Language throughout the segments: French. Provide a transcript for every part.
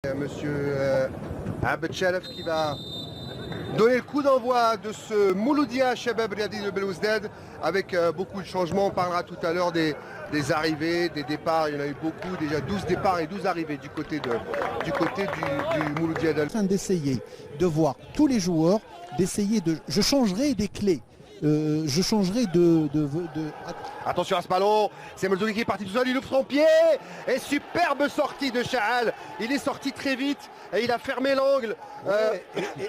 Monsieur Abed Sharaf qui va donner le coup d'envoi de ce Mouloudia Chabab Riadi de Belouizdad avec beaucoup de changements. On parlera tout à l'heure des arrivées, des départs. Il y en a eu beaucoup, déjà 12 départs et 12 arrivées du côté du Mouloudia d'Al. En train d'essayer de voir tous les joueurs, d'essayer de... Je changerai des clés. Je changerai Attention à ce ballon, c'est Melzouli qui est parti tout seul, il ouvre son pied et superbe sortie de Chahal. Il est sorti très vite et il a fermé l'angle.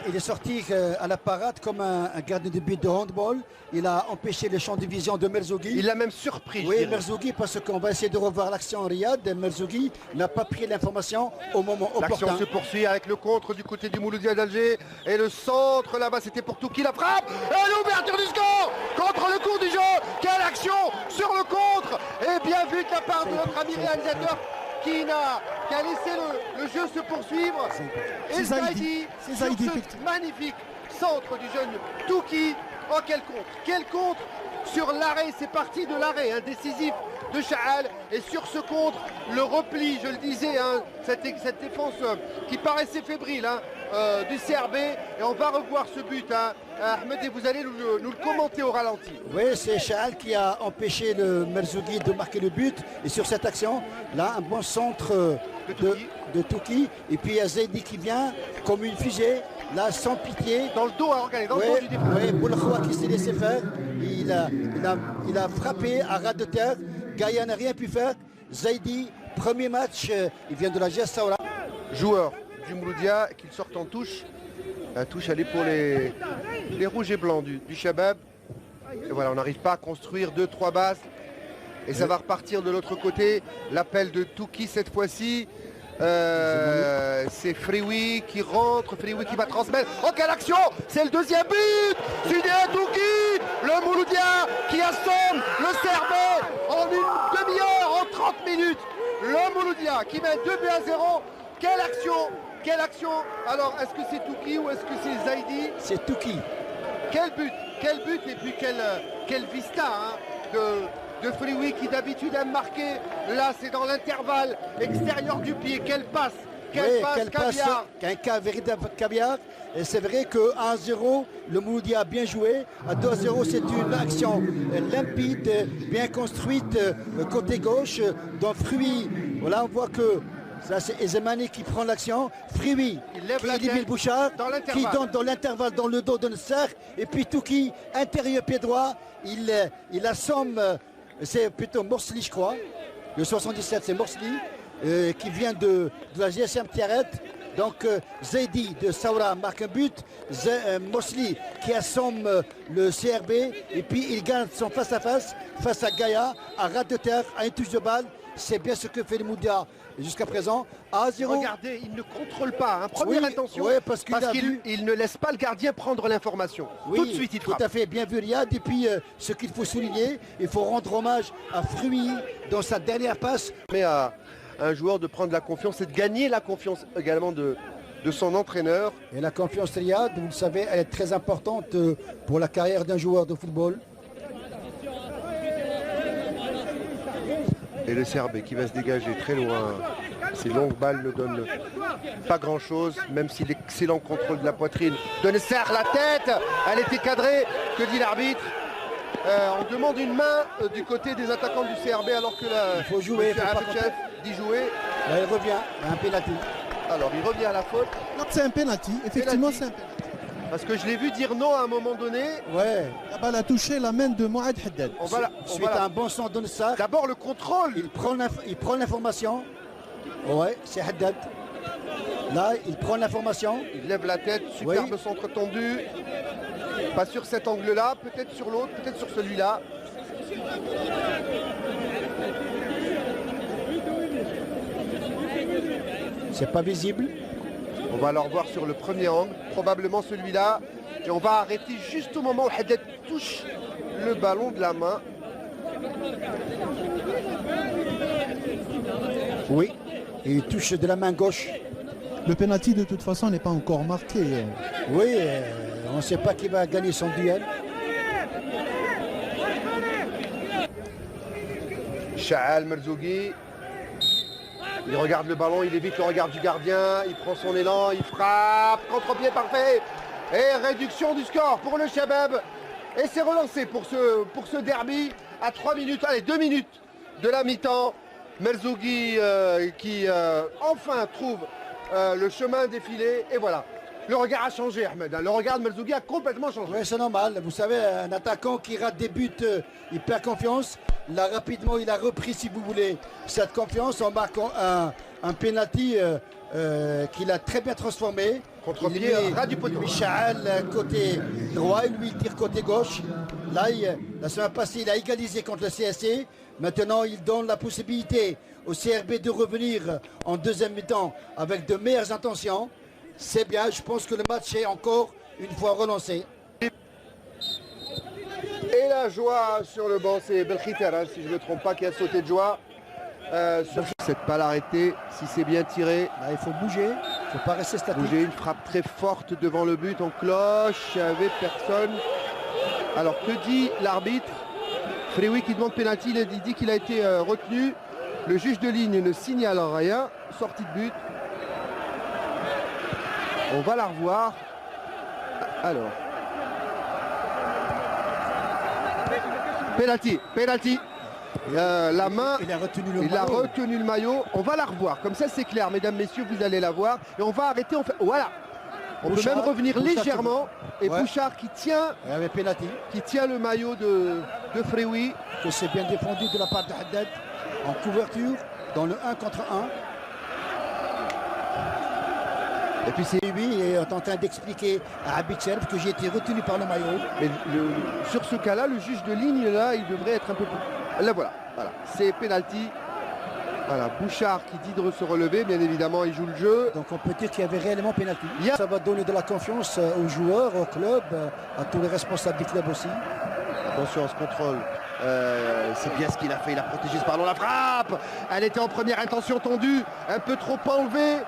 Il est sorti à la parade comme un gardien de but de handball. Il a empêché le champ de vision de Merzougi. Il l'a même surpris. Oui, Merzougi, parce qu'on va essayer de revoir l'action en Riyad. Merzougi n'a pas pris l'information au moment opportun. L'action se poursuit avec le contre du côté du Mouloudia d'Alger. Et le centre là-bas, c'était pour Touki, la frappe. Et l'ouverture du score contre le cours du jeu. Quelle action sur le contre. Et bien vu de la part de notre ami réalisateur qui a laissé le jeu se poursuivre. Et Zaidi, sur ce magnifique centre du jeune Touki. Oh, quel contre sur l'arrêt, c'est parti de l'arrêt décisif de Chahal. Et sur ce contre, le repli, je le disais, cette défense qui paraissait fébrile du CRB. Et on va revoir ce but, Ahmed, et vous allez nous le commenter au ralenti. Oui, c'est Chahal qui a empêché le Merzougi de marquer le but. Et sur cette action, là, un bon centre de Touki. Et puis il y a Zaidi qui vient comme une fusée. Là, sans pitié. Dans le dos, regardez, dans le dos du défenseur. Oui, Boulakhoua qui s'est laissé faire. Il a frappé à ras de terre. Gaïa n'a rien pu faire. Zaidi, premier match, il vient de la GS Saoura. Joueur du Mouloudia qui sort en touche. La touche, elle est pour les rouges et blancs du Chabab. Et voilà, on n'arrive pas à construire 2-3 bases. Et ça va repartir de l'autre côté. L'appel de Touki cette fois-ci. C'est Frioui qui rentre, Frioui qui va transmettre. Oh, quelle action! C'est le deuxième but! Sudé Touki, le Mouloudia qui assomme le CRB en une demi-heure, en 30 minutes. Le Mouloudia qui met 2-0. Quelle action! Quelle action! Alors, est-ce que c'est Touki ou est-ce que c'est Zaidi? C'est Touki. Quel but et puis quel vista de Frioui qui d'habitude aime marquer. Là, c'est dans l'intervalle extérieur du pied. Quelle passe! Quelle passe, un véritable caviar. Et c'est vrai que 1-0, le Mouloudia a bien joué. À 2-0, c'est une action limpide, bien construite côté gauche. Dans Frioui, voilà, on voit que ça, c'est Ezemani qui prend l'action. Frioui qui élimine Bouchard, qui donne dans l'intervalle dans le dos de Nasser. Et puis Touki, intérieur pied droit, il assomme. C'est plutôt Morsli, je crois. Le 77, c'est Morsli, qui vient de la GSM Tiaret. Donc Zaidi de Saoura marque un but. Morsli qui assomme le CRB. Et puis il gagne son face-à-face face à Gaïa, à ras de terre, à une touche de balle. C'est bien ce que fait le Mouloudia jusqu'à présent. À 0. Regardez, il ne contrôle pas. Première intention, parce qu'il ne laisse pas le gardien prendre l'information. Oui, tout de suite, il frappe. Tout à fait, bien vu Riyad. Et puis, ce qu'il faut souligner, il faut rendre hommage à Frioui dans sa dernière passe. Mais à un joueur de prendre la confiance et de gagner la confiance également de son entraîneur. Et la confiance Riyad, vous le savez, elle est très importante pour la carrière d'un joueur de football. Et le CRB qui va se dégager très loin. Ces longues balles ne donnent pas grand-chose, même si l'excellent contrôle de la poitrine de Nasser, la tête, elle était cadrée. Que dit l'arbitre? On demande une main du côté des attaquants du CRB alors que il faut jouer, chef dit jouer. Là, il revient, un pénalty. Alors il revient à la faute. Non, c'est un penalty, effectivement c'est un penalty. Parce que je l'ai vu dire non à un moment donné. Ouais. La balle a touché la main de Mohamed Haddad. Suite à un bon centre de Nasser. D'abord le contrôle. Il prend l'information. Ouais, c'est Haddad. Là, il prend l'information. Il lève la tête, superbe centre tendu. Pas sur cet angle-là, peut-être sur l'autre, peut-être sur celui-là. C'est pas visible. On va le revoir sur le premier angle, probablement celui-là. Et on va arrêter juste au moment où Haddad touche le ballon de la main. Oui, et il touche de la main gauche. Le penalty de toute façon n'est pas encore marqué. Oui, on ne sait pas qui va gagner son duel. Chahal Merzougi. Il regarde le ballon, il évite le regard du gardien, il prend son élan, il frappe, contre-pied parfait. Et réduction du score pour le Shabab. Et c'est relancé pour ce derby à 3 minutes, allez 2 minutes de la mi-temps. Merzougi qui enfin trouve le chemin défilé. Et voilà, le regard a changé Ahmed. Le regard de Merzougi a complètement changé. Oui, c'est normal. Vous savez, un attaquant qui rate des buts, il perd confiance. Là, rapidement, il a repris, si vous voulez, cette confiance en marquant un penalty qu'il a très bien transformé. Contre-pied, ras du poteau. Michael côté droit, lui il tire côté gauche. Là, la semaine passée, il a égalisé contre le CSC. Maintenant, il donne la possibilité au CRB de revenir en deuxième mi-temps avec de meilleures intentions. C'est bien, je pense que le match est encore une fois relancé. Et la joie sur le banc, c'est Belkhiter, si je ne me trompe pas, qui a sauté de joie. Sur cette balle arrêtée, si c'est bien tiré. Là, il faut bouger, il ne faut pas rester statique. Bouger, une frappe très forte devant le but, en cloche, il n'y avait personne. Alors que dit l'arbitre? Frewi qui demande pénalty, il dit qu'il a été retenu. Le juge de ligne ne signale rien, sortie de but. On va la revoir. Alors. Penalty. La main, il a retenu le maillot. On va la revoir. Comme ça, c'est clair, mesdames, messieurs, vous allez la voir. Et on va arrêter. Voilà. On peut même revenir légèrement. Et ouais. Bouchard qui tient le maillot de Frewi. Que c'est bien défendu de la part de Haddad en couverture dans le 1 contre 1. Et puis c'est lui est en train d'expliquer à Abitself que j'ai été retenu par le maillot. Mais sur ce cas-là, le juge de ligne, là, il devrait être un peu plus... Là, voilà. C'est penalty. Voilà, Bouchard qui dit de se relever, bien évidemment, il joue le jeu. Donc on peut dire qu'il y avait réellement penalty. Ça va donner de la confiance aux joueurs, au club, à tous les responsables du club aussi. Attention à ce contrôle. C'est bien ce qu'il a fait, il a protégé ce ballon, la frappe. Elle était en première intention tendue, un peu trop enlevée.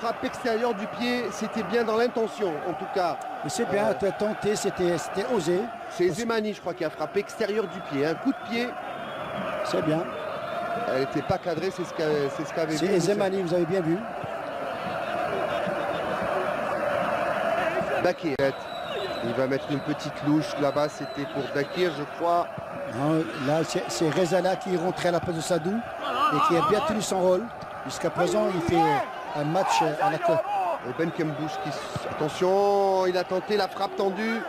Frappe extérieure du pied, c'était bien dans l'intention en tout cas. C'est bien, tenté, c'était osé. C'est Zemani je crois qui a frappé extérieur du pied, un coup de pied. C'est bien. Elle n'était pas cadrée, c'est ce qu'avait vu. C'est Zemani, vous avez bien vu. Dakir, il va mettre une petite louche là-bas, c'était pour Dakir je crois. Non, là c'est Rezala qui est rentré à la place de Sadou et qui a bien tenu son rôle. Jusqu'à présent il fait un match à la queue. Et Ben Kembouche qui... Attention, il a tenté la frappe tendue.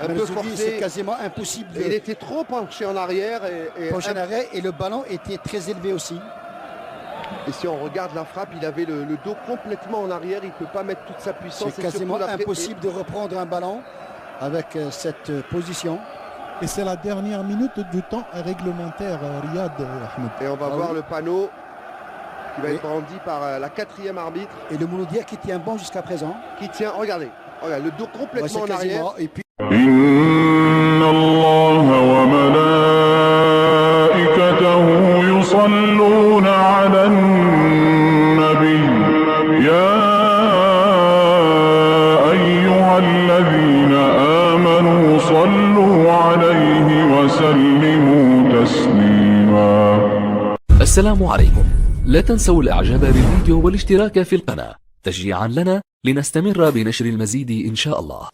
Un peu forcée. C'est quasiment impossible. Il était trop penché en arrière. Et le ballon était très élevé aussi. Et si on regarde la frappe, il avait le dos complètement en arrière. Il ne peut pas mettre toute sa puissance. C'est quasiment impossible de reprendre un ballon avec cette position. Et c'est la dernière minute du temps réglementaire, Riyad Ahmed. Et on va voir le panneau qui va être brandi par la 4e arbitre. Et le Mouloudia qui tient bon jusqu'à présent. Qui tient, regardez, le dos complètement en arrière. Et puis... إن الله وملائكته يصلون على النبي يا أيها الذين آمنوا صلوا عليه وسلموا تسليما. السلام عليكم. لا تنسوا الاعجاب بالفيديو والاشتراك في القناة تشجيعا لنا لنستمر بنشر المزيد إن شاء الله.